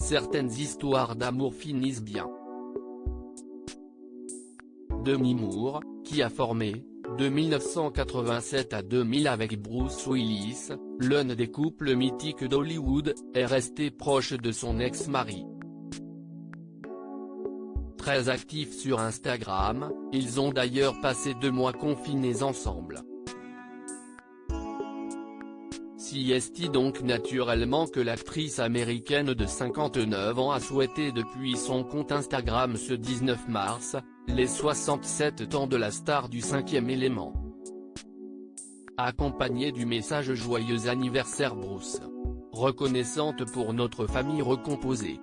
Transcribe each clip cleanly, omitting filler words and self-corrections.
certaines histoires d'amour finissent bien. Demi Moore, qui a formé, de 1987 à 2000 avec Bruce Willis, l'un des couples mythiques d'Hollywood, est resté proche de son ex-mari. Très actifs sur Instagram, ils ont d'ailleurs passé 2 mois confinés ensemble. Si est donc naturellement que l'actrice américaine de 59 ans a souhaité depuis son compte Instagram ce 19 mars, les 67 ans de la star du 5e élément. Accompagnée du message « Joyeux anniversaire Bruce. Reconnaissante pour notre famille recomposée ».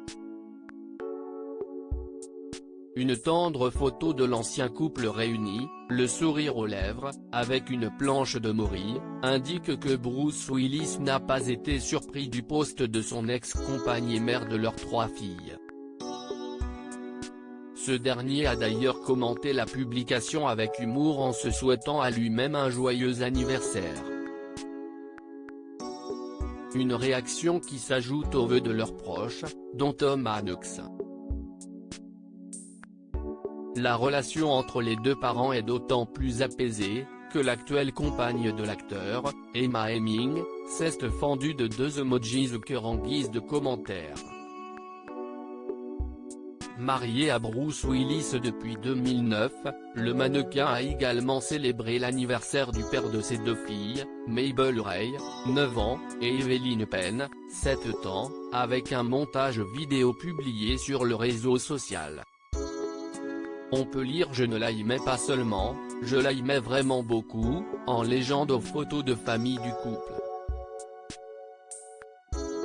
Une tendre photo de l'ancien couple réuni, le sourire aux lèvres, avec une planche de Maury, indique que Bruce Willis n'a pas été surpris du post de son ex-compagne et mère de leurs 3 filles. Ce dernier a d'ailleurs commenté la publication avec humour en se souhaitant à lui-même un joyeux anniversaire. Une réaction qui s'ajoute aux vœux de leurs proches, dont Tom Hanks. La relation entre les 2 parents est d'autant plus apaisée, que l'actuelle compagne de l'acteur, Emma Heming, s'est fendue de 2 emojis au cœur en guise de commentaire. Mariée à Bruce Willis depuis 2009, le mannequin a également célébré l'anniversaire du père de ses 2 filles, Mabel Ray, 9 ans, et Evelyn Penn, 7 ans, avec un montage vidéo publié sur le réseau social. On peut lire « Je ne l'aimais pas seulement, je l'aimais vraiment beaucoup », en légende aux photos de famille du couple.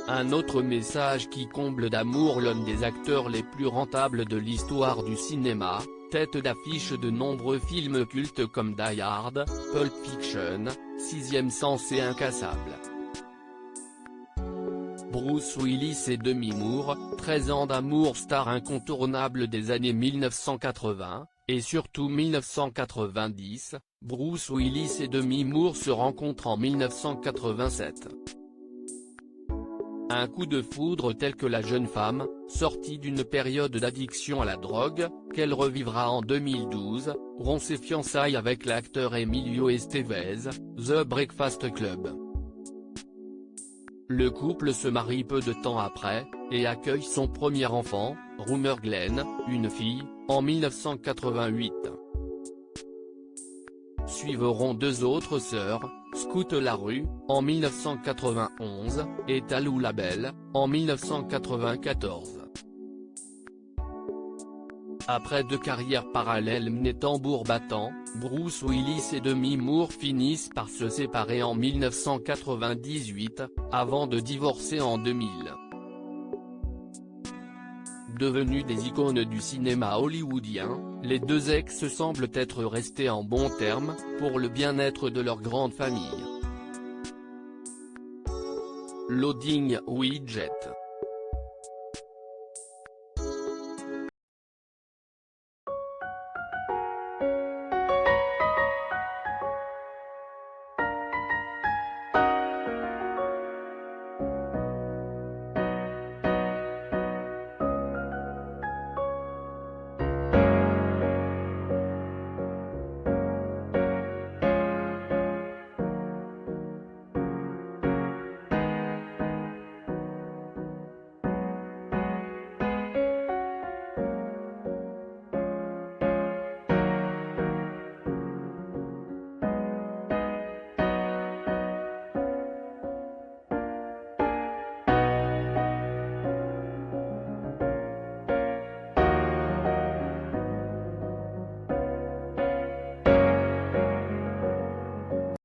Un autre message qui comble d'amour l'un des acteurs les plus rentables de l'histoire du cinéma, tête d'affiche de nombreux films cultes comme Die Hard, Pulp Fiction, Sixième Sens et Incassable. Bruce Willis et Demi Moore, 13 ans d'amour, star incontournable des années 1980, et surtout 1990, Bruce Willis et Demi Moore se rencontrent en 1987. Un coup de foudre tel que la jeune femme, sortie d'une période d'addiction à la drogue, qu'elle revivra en 2012, rompt ses fiançailles avec l'acteur Emilio Estevez, The Breakfast Club. Le couple se marie peu de temps après, et accueille son premier enfant, Rumer Glenn, une fille, en 1988. Suivront 2 autres sœurs, Scout Larue, en 1991, et Talou Labelle, en 1994. Après 2 carrières parallèles menées tambour battant, Bruce Willis et Demi Moore finissent par se séparer en 1998, avant de divorcer en 2000. Devenus des icônes du cinéma hollywoodien, les 2 ex semblent être restés en bons termes, pour le bien-être de leur grande famille. Loading Widget.